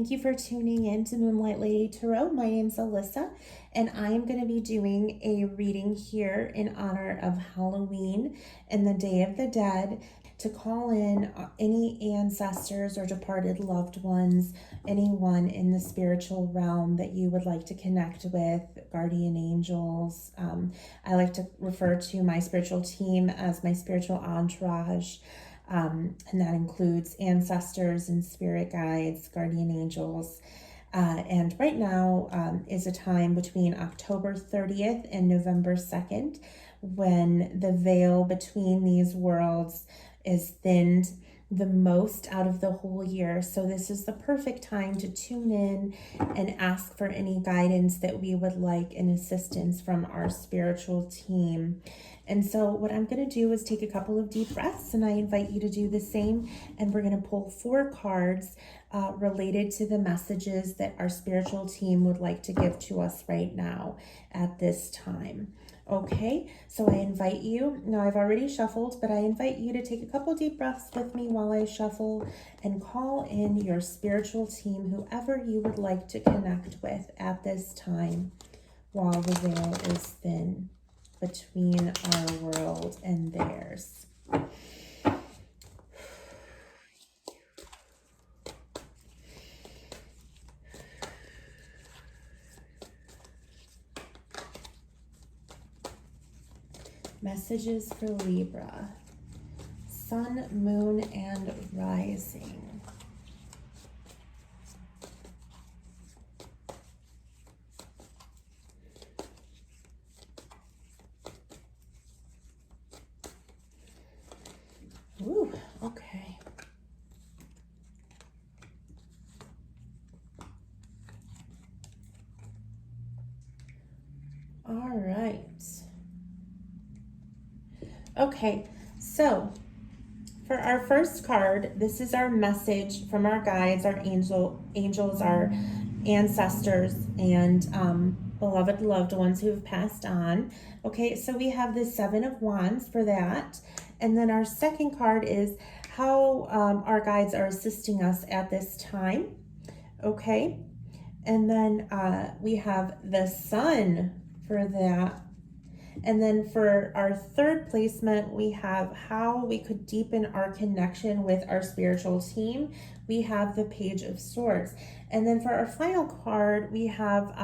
thank you for tuning in to Moonlight Lady Tarot. My name's Alyssa, and I am going to be doing a reading here in honor of Halloween and the Day of the Dead to call in any ancestors or departed loved ones, anyone in the spiritual realm that you would like to connect with, guardian angels. I like to refer to my spiritual team as my spiritual entourage. And that includes ancestors and spirit guides, guardian angels. And right now is a time between October 30th and November 2nd when the veil between these worlds is thinned the most out of the whole year. So this is the perfect time to tune in and ask for any guidance that we would like and assistance from our spiritual team. And so what I'm going to do is take a couple of deep breaths, and I invite you to do the same. And we're going to pull 4 cards related to the messages that our spiritual team would like to give to us right now at this time. Okay, so I invite you, now I've already shuffled, but I invite you to take a couple deep breaths with me while I shuffle and call in your spiritual team, whoever you would like to connect with at this time while the veil is thin between our world and theirs. Messages for Libra, Sun, Moon, and Rising. Ooh, okay. All right. Okay, so for our first card, this is our message from our guides, our angels, our ancestors, and beloved loved ones who have passed on. Okay, so we have the 7 of Wands for that. And then our second card is how our guides are assisting us at this time. Okay, and then we have the Sun for that. And then for our third placement, we have how we could deepen our connection with our spiritual team. We have the Page of Swords. And then for our final card, we have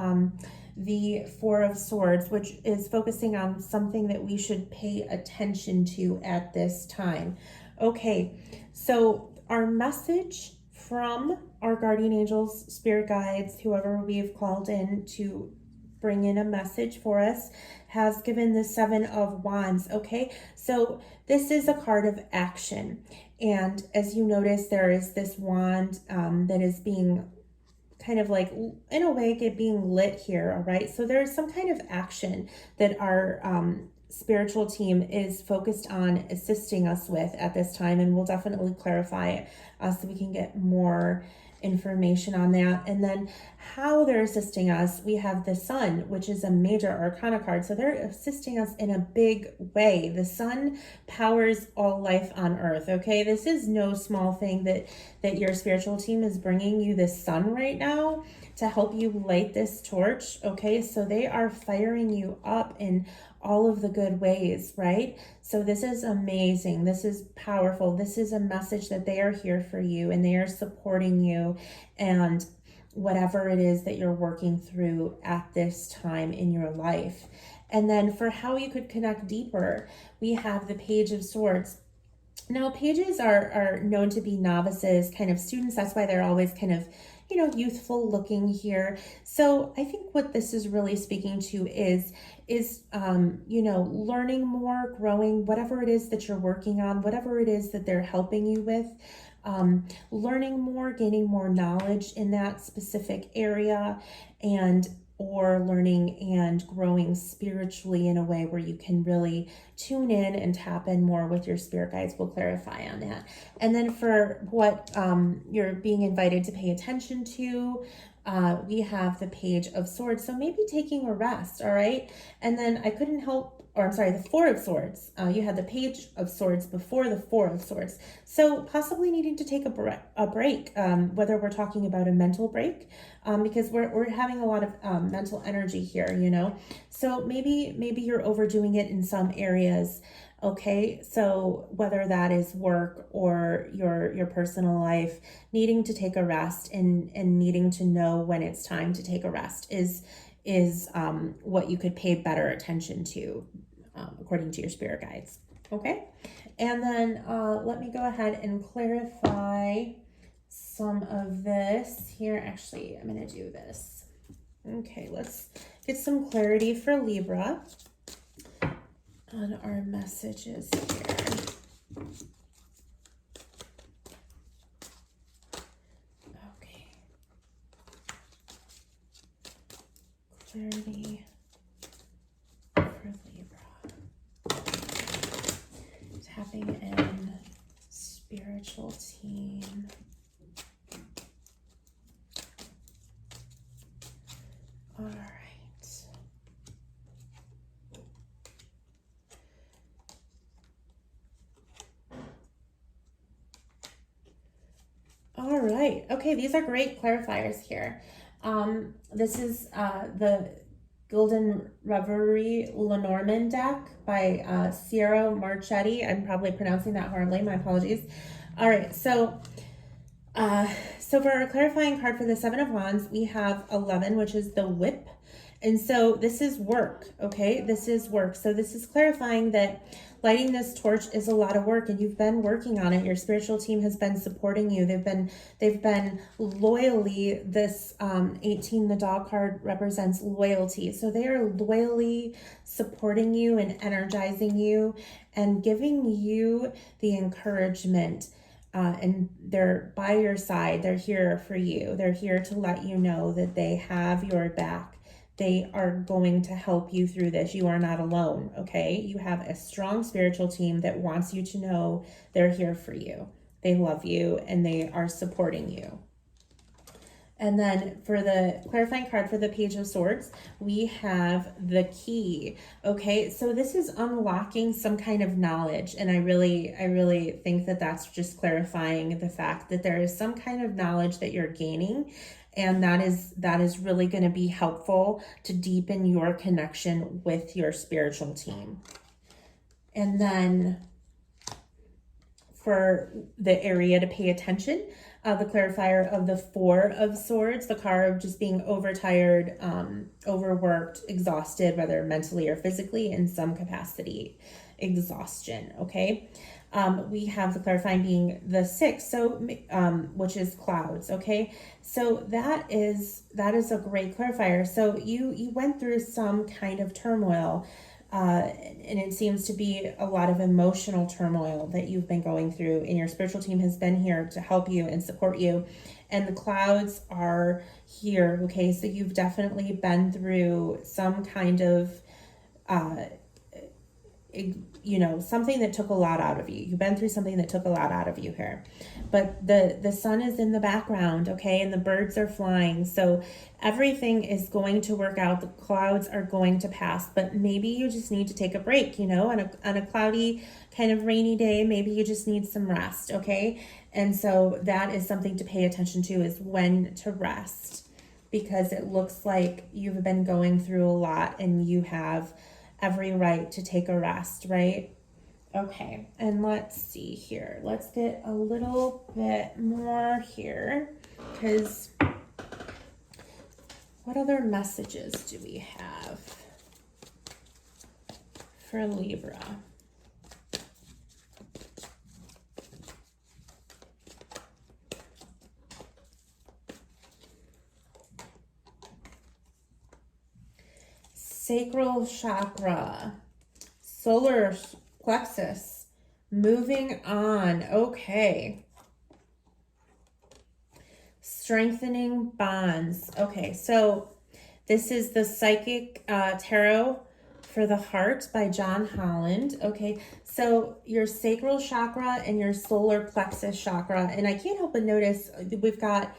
the 4 of Swords, which is focusing on something that we should pay attention to at this time. Okay, so our message from our guardian angels, spirit guides, whoever we've called in to bring in a message for us, has given the 7 of Wands. Okay, so this is a card of action, and as you notice, there is this wand that is being kind of like, in a way, being lit here. All right, so there's some kind of action that our spiritual team is focused on assisting us with at this time, and we'll definitely clarify it so we can get more information on that. And then how they're assisting us, we have the Sun, which is a major arcana card, so they're assisting us in a big way. The Sun powers all life on earth. Okay, this is no small thing that your spiritual team is bringing you the Sun right now to help you light this torch. Okay, so they are firing you up in all of the good ways, right? So this is amazing. This is powerful. This is a message that they are here for you and they are supporting you and whatever it is that you're working through at this time in your life. And then for how you could connect deeper, we have the Page of Swords. Now, pages are known to be novices, kind of students. That's why they're always kind of, youthful looking here. So I think what this is really speaking to is learning more, growing, whatever it is that you're working on, whatever it is that they're helping you with, learning more, gaining more knowledge in that specific area, and or learning and growing spiritually in a way where you can really tune in and tap in more with your spirit guides. We'll clarify on that. And then for what you're being invited to pay attention to, we have the Page of Swords. So maybe taking a rest, all right? And then I couldn't help or I'm sorry, the Four of Swords. You had the Page of Swords before the Four of Swords. So possibly needing to take a break, whether we're talking about a mental break, because we're having a lot of mental energy here, you know. So maybe you're overdoing it in some areas. Okay, so whether that is work or your personal life, needing to take a rest and needing to know when it's time to take a rest is what you could pay better attention to, according to your spirit guides. Okay, and then let me go ahead and clarify some of this here. Actually, I'm going to do this. Okay, let's get some clarity for Libra on our messages here. Okay. Clarity for Libra. Tapping in spiritual team. All right. All right. Okay, these are great clarifiers here. This is the Golden Reverie Lenormand deck by Sierra Marchetti. I'm probably pronouncing that horribly. My apologies. All right, so for our clarifying card for the Seven of Wands, we have 11, which is the Whip. And so this is work, okay? This is work. So this is clarifying that lighting this torch is a lot of work, and you've been working on it. Your spiritual team has been supporting you. They've been loyally, this 18, the dog card represents loyalty. So they are loyally supporting you and energizing you and giving you the encouragement. And they're by your side. They're here for you. They're here to let you know that they have your back. They are going to help you through this. You are not alone, okay? You have a strong spiritual team that wants you to know they're here for you. They love you and they are supporting you. And then for the clarifying card for the Page of Swords, we have the Key. Okay, so this is unlocking some kind of knowledge. And I really think that that's just clarifying the fact that there is some kind of knowledge that you're gaining. And that is really going to be helpful to deepen your connection with your spiritual team. And then for the area to pay attention, the clarifier of the Four of Swords, the card of just being overtired, overworked, exhausted, whether mentally or physically, in some capacity, exhaustion, okay? We have the clarifying being the Six, so which is clouds, okay? So that is a great clarifier. So you went through some kind of turmoil, and it seems to be a lot of emotional turmoil that you've been going through, and your spiritual team has been here to help you and support you. And the clouds are here, okay? So you've definitely been through some kind of, something that took a lot out of you. You've been through something that took a lot out of you here. But the sun is in the background, okay? And the birds are flying. So everything is going to work out. The clouds are going to pass. But maybe you just need to take a break, on a cloudy, kind of rainy day. Maybe you just need some rest, okay? And so that is something to pay attention to, is when to rest. Because it looks like you've been going through a lot and you have every right to take a rest, right? Okay, and let's see here. Let's get a little bit more here, because what other messages do we have for Libra? Sacral chakra, solar plexus, moving on. Okay. Strengthening bonds. Okay, so this is the Psychic Tarot for the Heart by John Holland. Okay, so your sacral chakra and your solar plexus chakra, and I can't help but notice we've got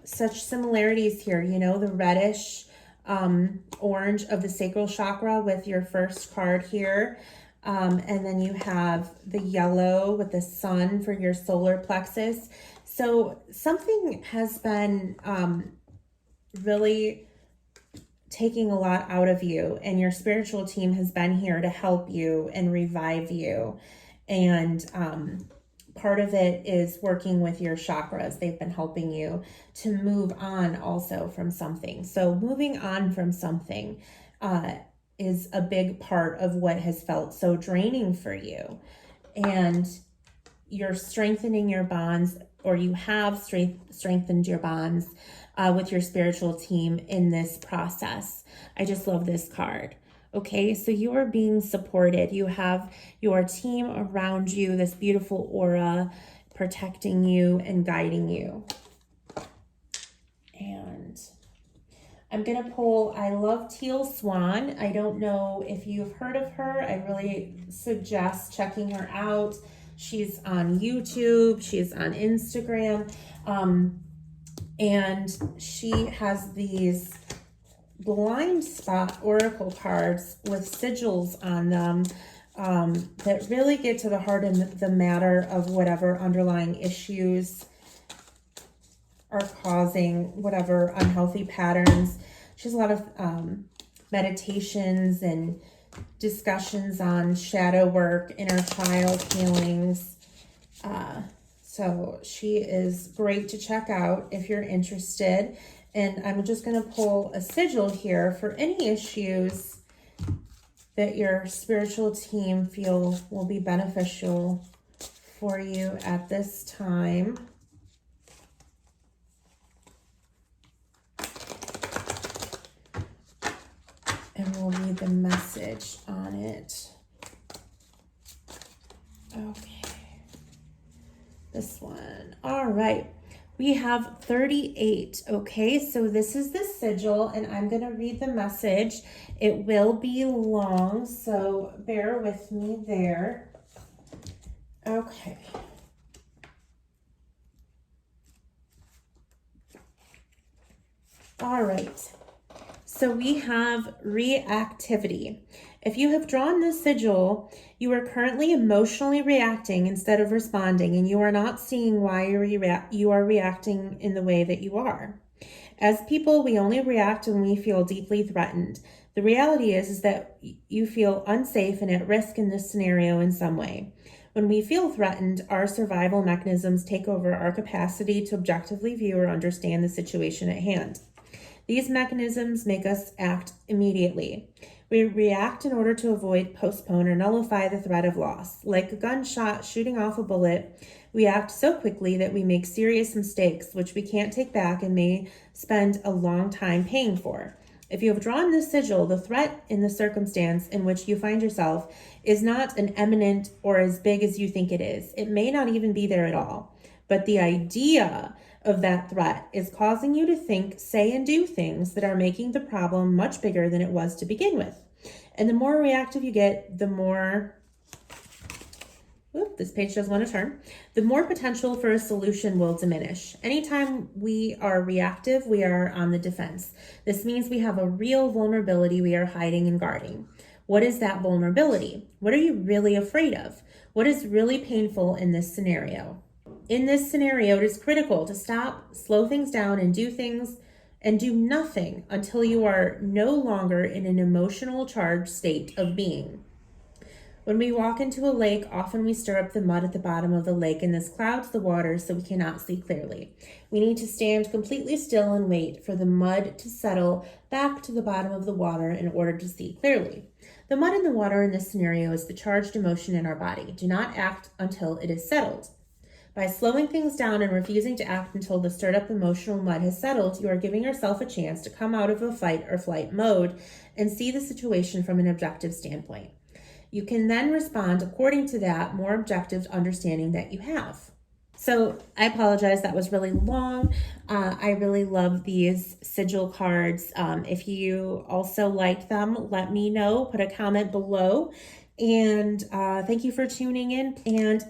such similarities here, the reddish orange of the sacral chakra with your first card here. And then you have the yellow with the sun for your solar plexus. So something has been really taking a lot out of you, and your spiritual team has been here to help you and revive you. And part of it is working with your chakras. They've been helping you to move on also from something. So moving on from something is a big part of what has felt so draining for you. And you're strengthening your bonds, or you have strengthened your bonds with your spiritual team in this process. I just love this card. Okay, so you are being supported. You have your team around you, this beautiful aura protecting you and guiding you. And I'm going to pull, I love Teal Swan. I don't know if you've heard of her. I really suggest checking her out. She's on YouTube. She's on Instagram. And she has these blind spot oracle cards with sigils on them that really get to the heart of the matter of whatever underlying issues are causing whatever unhealthy patterns. She has a lot of meditations and discussions on shadow work, inner child healings. So she is great to check out if you're interested. And I'm just going to pull a sigil here for any issues that your spiritual team feel will be beneficial for you at this time. And we'll read the message on it. Okay. This one. All right. We have 38. Okay, so this is the sigil, and I'm going to read the message. It will be long, so bear with me there. Okay. All right. So we have reactivity. If you have drawn this sigil, you are currently emotionally reacting instead of responding, and you are not seeing why you are reacting in the way that you are. As people, we only react when we feel deeply threatened. The reality is that you feel unsafe and at risk in this scenario in some way. When we feel threatened, our survival mechanisms take over our capacity to objectively view or understand the situation at hand. These mechanisms make us act immediately. We react in order to avoid, postpone, or nullify the threat of loss. Like a gunshot shooting off a bullet, we act so quickly that we make serious mistakes, which we can't take back and may spend a long time paying for. If you have drawn this sigil, the threat in the circumstance in which you find yourself is not an imminent or as big as you think it is. It may not even be there at all. But the idea of that threat is causing you to think, say, and do things that are making the problem much bigger than it was to begin with. And the more reactive you get, the more, this page doesn't want to turn, the more potential for a solution will diminish. Anytime we are reactive, we are on the defense. This means we have a real vulnerability we are hiding and guarding. What is that vulnerability? What are you really afraid of? What is really painful in this scenario? In this scenario, it is critical to stop, slow things down, and do nothing until you are no longer in an emotional charged state of being. When we walk into a lake, often we stir up the mud at the bottom of the lake, and this clouds the water so we cannot see clearly. We need to stand completely still and wait for the mud to settle back to the bottom of the water in order to see clearly. The mud in the water in this scenario is the charged emotion in our body. Do not act until it is settled. By slowing things down and refusing to act until the stirred up emotional mud has settled, you are giving yourself a chance to come out of a fight or flight mode and see the situation from an objective standpoint. You can then respond according to that more objective understanding that you have. So I apologize, that was really long. I really love these sigil cards. If you also like them, let me know, put a comment below. And thank you for tuning in, and